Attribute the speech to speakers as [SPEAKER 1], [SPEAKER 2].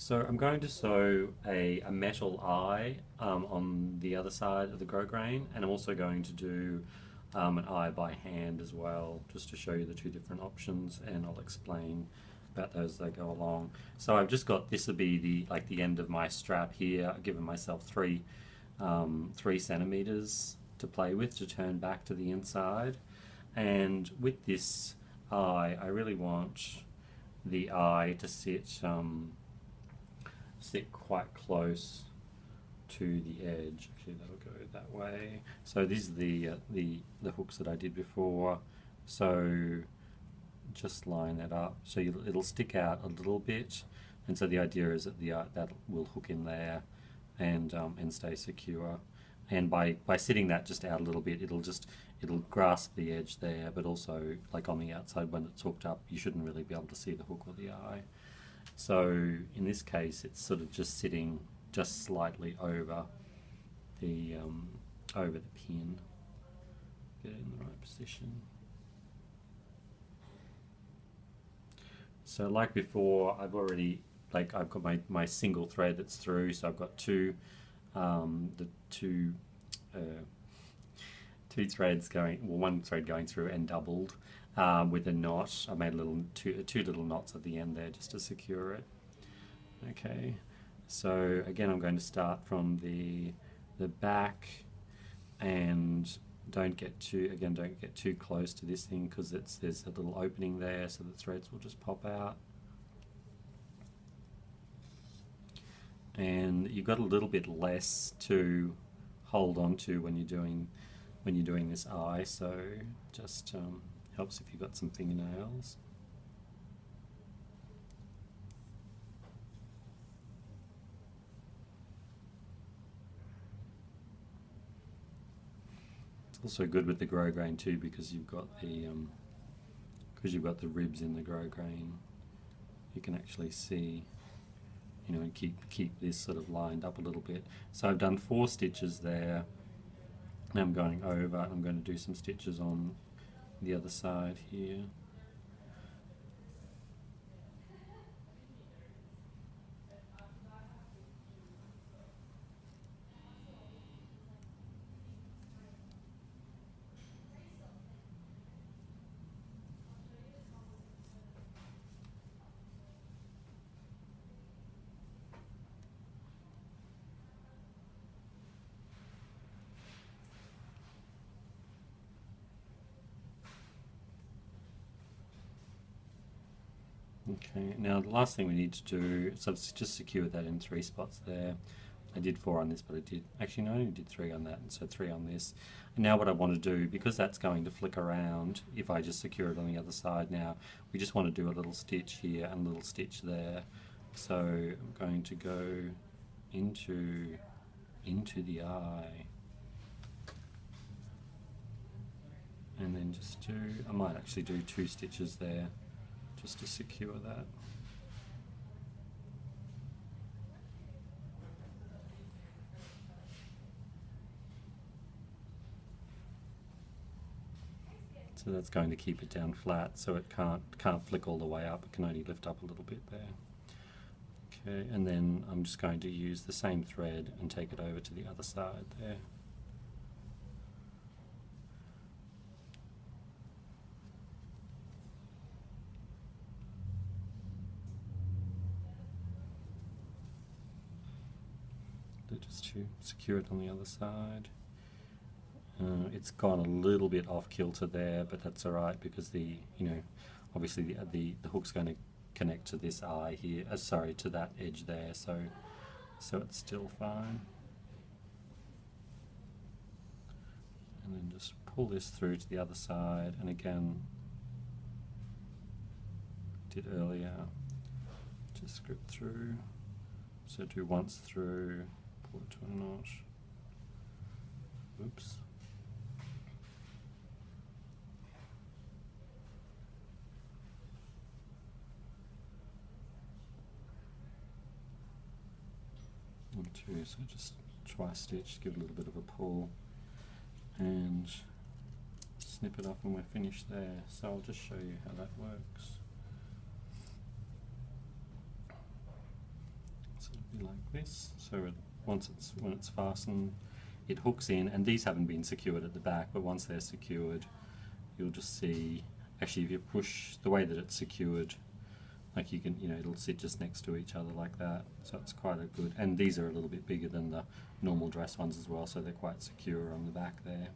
[SPEAKER 1] So I'm going to sew a metal eye on the other side of the grosgrain, and I'm also going to do an eye by hand as well, just to show you the two different options, and I'll explain about those as I go along. So I've just got, this will be the end of my strap here. I've given myself 3 centimeters to play with to turn back to the inside, and with this eye, I really want the eye to sit quite close to the edge. Actually, that'll go that way. So these are the hooks that I did before. So just line that up. So it'll stick out a little bit, and so the idea is that that will hook in there and stay secure. And by sitting that just out a little bit, it'll grasp the edge there, but also like on the outside when it's hooked up, you shouldn't really be able to see the hook or the eye. So in this case, it's sort of just sitting just slightly over the pin. Get it in the right position. So like before, I've got my single thread that's through. So I've got two threads going, well, one thread going through and doubled with a knot. I made two little knots at the end there just to secure it. Okay, so again, I'm going to start from the back, and don't get too close to this thing because there's a little opening there, so the threads will just pop out. And you've got a little bit less to hold on to when you're doing this eye, so just helps if you've got some fingernails. It's also good with the grosgrain too, because you've got the ribs in the grosgrain. You can actually see, and keep this sort of lined up a little bit. So I've done 4 stitches there. Now I'm going over, and I'm going to do some stitches on the other side here. Okay, now the last thing we need to do is just secure that in 3 spots there. I did 4 on this, but I only did 3 on that, and so 3 on this. And now what I want to do, because that's going to flick around if I just secure it on the other side now, we just want to do a little stitch here and a little stitch there. So I'm going to go into the eye, and then I might actually do 2 stitches there just to secure that. So that's going to keep it down flat, so it can't flick all the way up. It can only lift up a little bit there. Okay, and then I'm just going to use the same thread and take it over to the other side there. Just to secure it on the other side. It's gone a little bit off kilter there, but that's alright because obviously the hook's going to connect to this eye here, to that edge there, so it's still fine. And then just pull this through to the other side, and again, did earlier, just script through, so do once through, pull it to a knot. Oops. And 2, so just tri-stitch, give it a little bit of a pull, and snip it off when we're finished there. So I'll just show you how that works. be like this. So when it's fastened, it hooks in, and these haven't been secured at the back, but once they're secured, you'll just see, actually if you push the way that it's secured, like you can, it'll sit just next to each other like that. So it's quite a good, and these are a little bit bigger than the normal dress ones as well, so they're quite secure on the back there.